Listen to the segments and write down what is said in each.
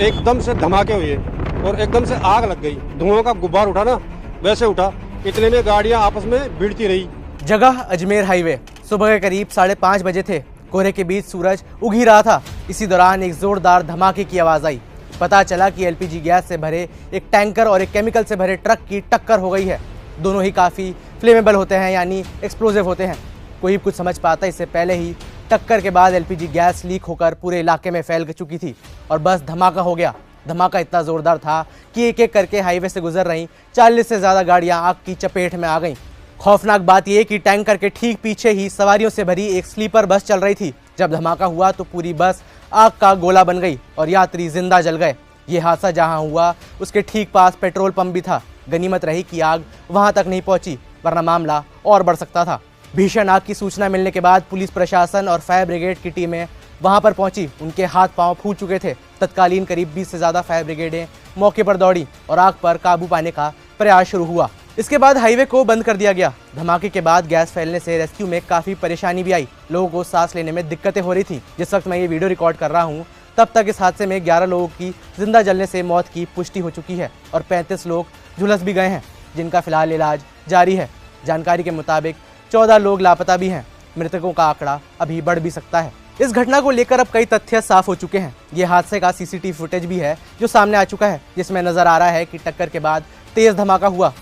एकदम से धमाके हुए और एकदम से आग लग गई। धुआं का गुब्बार उठा ना, वैसे उठा। इतने में गाड़ियां आपस में भिड़ती रही। जगह अजमेर हाईवे। सुबह के करीब 5:30 बजे थे। कोहरे के बीच सूरज उग ही रहा था। इसी दौरान एक जोरदार धमाके की आवाज आई। पता चला कि एलपीजी गैस से भरे एक टैंकर और एक केमिकल से भरे ट्रक की टक्कर हो गई है। दोनों ही काफ़ी फ्लेमेबल होते हैं, यानी एक्सप्लोजिव होते हैं। कोई कुछ समझ पाता इससे पहले ही टक्कर के बाद एलपीजी गैस लीक होकर पूरे इलाके में फैल चुकी थी और बस धमाका हो गया। धमाका इतना ज़ोरदार था कि एक एक करके हाईवे से गुजर रही 40 से ज़्यादा गाड़ियां आग की चपेट में आ गईं। खौफनाक बात यह कि टैंकर के ठीक पीछे ही सवारियों से भरी एक स्लीपर बस चल रही थी। जब धमाका हुआ तो पूरी बस आग का गोला बन गई और यात्री जिंदा जल गए। ये हादसा जहां हुआ उसके ठीक पास पेट्रोल पंप भी था। गनीमत रही कि आग वहां तक नहीं पहुंची, वरना मामला और बढ़ सकता था। भीषण आग की सूचना मिलने के बाद पुलिस प्रशासन और फायर ब्रिगेड की टीमें वहां पर पहुंची। उनके हाथ पांव फूट चुके थे। तत्कालीन करीब 20 से ज़्यादा फायर ब्रिगेडें मौके पर दौड़ी और आग पर काबू पाने का प्रयास शुरू हुआ। इसके बाद हाईवे को बंद कर दिया गया। धमाके के बाद गैस फैलने से रेस्क्यू में काफ़ी परेशानी भी आई। लोगों को सांस लेने में दिक्कतें हो रही थी। जिस वक्त मैं ये वीडियो रिकॉर्ड कर रहा हूँ तब तक इस हादसे में 11 लोगों की जिंदा जलने से मौत की पुष्टि हो चुकी है और 35 लोग झुलस भी गए हैं, जिनका फिलहाल इलाज जारी है। जानकारी के मुताबिक 14 लोग लापता भी हैं। मृतकों का आंकड़ा अभी बढ़ भी सकता है। इस घटना को लेकर अब कई तथ्य साफ हो चुके हैं। ये हादसे का सीसीटीवी फुटेज भी है जो सामने आ चुका है, जिसमें नजर आ रहा है कि टक्कर के बाद तेज धमाका हुआ।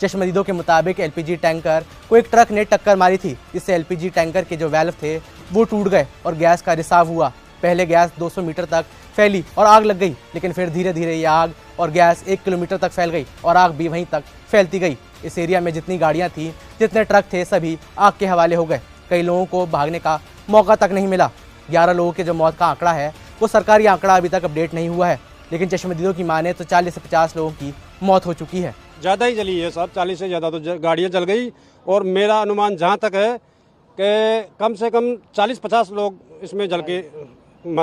चश्मदीदों के मुताबिक एलपीजी टैंकर को एक ट्रक ने टक्कर मारी थी। इससे एलपीजी टैंकर के जो वाल्व थे वो टूट गए और गैस का रिसाव हुआ। पहले गैस 200 मीटर तक फैली और आग लग गई, लेकिन फिर धीरे धीरे ये आग और गैस 1 किलोमीटर तक फैल गई और आग भी वहीं तक फैलती गई। इस एरिया में जितनी गाड़ियां थीं, जितने ट्रक थे, सभी आग के हवाले हो गए। कई लोगों को भागने का मौका तक नहीं मिला। 11 लोगों के जो मौत का आंकड़ा है वो सरकारी आंकड़ा अभी तक अपडेट नहीं हुआ है, लेकिन चश्मदीदों की माने तो 40 से 50 लोगों की मौत हो चुकी है। ज़्यादा ही जली है साहब, 40 से ज़्यादा तो गाड़ियाँ जल गई। और मेरा अनुमान जहाँ तक है कि कम से कम 40-50 लोग इसमें जल के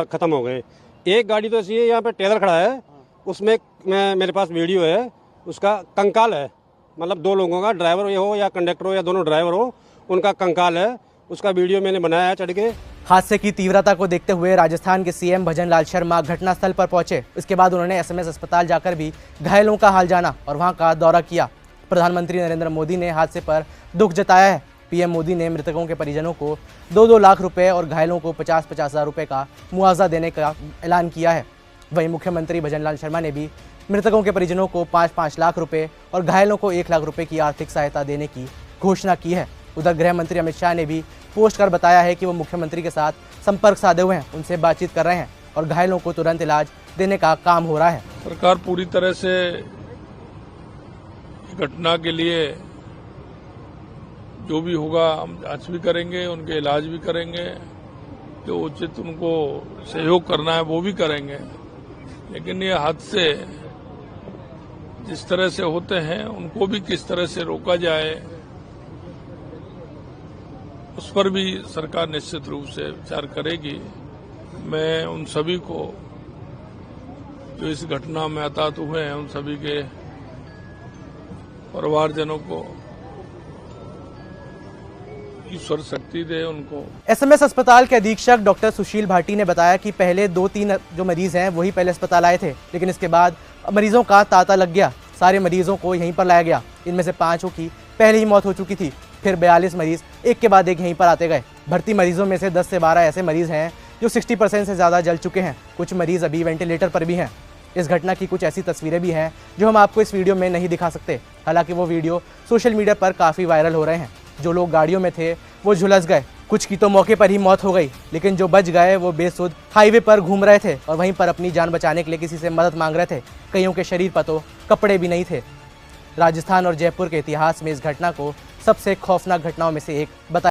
ख़त्म हो गए। एक गाड़ी तो ऐसी है, यहाँ पे टेलर खड़ा है, उसमें मेरे पास वीडियो है, उसका कंकाल है। मतलब 2 लोगों का, ड्राइवर ये हो या कंडक्टर हो या दोनों ड्राइवर हो, उनका कंकाल है। उसका वीडियो मैंने बनाया है चढ़ के। हादसे की तीव्रता को देखते हुए राजस्थान के सीएम भजनलाल शर्मा घटनास्थल पर पहुंचे। इसके बाद उन्होंने एसएमएस अस्पताल जाकर भी घायलों का हाल जाना और वहां का दौरा किया। प्रधानमंत्री नरेंद्र मोदी ने हादसे पर दुख जताया है। पीएम मोदी ने मृतकों के परिजनों को 2-2 लाख रुपए और घायलों को 50-50 हज़ार रुपये का मुआवजा देने का ऐलान किया है। वहीं मुख्यमंत्री भजनलाल शर्मा ने भी मृतकों के परिजनों को 5-5 लाख रुपए और घायलों को 1 लाख रुपए की आर्थिक सहायता देने की घोषणा की है। उधर गृह मंत्री अमित शाह ने भी पोस्ट कर बताया है कि वो मुख्यमंत्री के साथ संपर्क साधे हुए हैं, उनसे बातचीत कर रहे हैं और घायलों को तुरंत इलाज देने का काम हो रहा है। सरकार पूरी तरह से घटना के लिए जो भी होगा हम जांच भी करेंगे, उनके इलाज भी करेंगे, जो उचित उनको सहयोग करना है वो भी करेंगे। लेकिन ये हादसे जिस तरह से होते हैं उनको भी किस तरह से रोका जाए, उस पर भी सरकार निश्चित रूप से विचार करेगी। मैं उन सभी को जो इस घटना में हताहत हुए हैं, उन सभी के परिवारजनों को ईश्वर शक्ति दे उनको। एसएमएस अस्पताल के अधीक्षक डॉक्टर सुशील भाटी ने बताया कि पहले 2-3 जो मरीज हैं वही पहले अस्पताल आए थे, लेकिन इसके बाद मरीजों का तांता लग गया। सारे मरीजों को यहीं पर लाया गया। इनमें से 5 की पहले ही मौत हो चुकी थी। फिर 42 मरीज एक के बाद एक यहीं पर आते गए। भर्ती मरीजों में से 10 से 12 ऐसे मरीज हैं जो 60% से ज़्यादा जल चुके हैं। कुछ मरीज अभी वेंटिलेटर पर भी हैं। इस घटना की कुछ ऐसी तस्वीरें भी हैं जो हम आपको इस वीडियो में नहीं दिखा सकते। हालांकि वो वीडियो सोशल मीडिया पर काफ़ी वायरल हो रहे हैं। जो लोग गाड़ियों में थे वो झुलस गए, कुछ की तो मौके पर ही मौत हो गई, लेकिन जो बच गए वो बेसुध हाईवे पर घूम रहे थे और वहीं पर अपनी जान बचाने के लिए किसी से मदद मांग रहे थे। कईयों के शरीर पर तो कपड़े भी नहीं थे। राजस्थान और जयपुर के इतिहास में इस घटना को सबसे खौफनाक घटनाओं में से एक बताया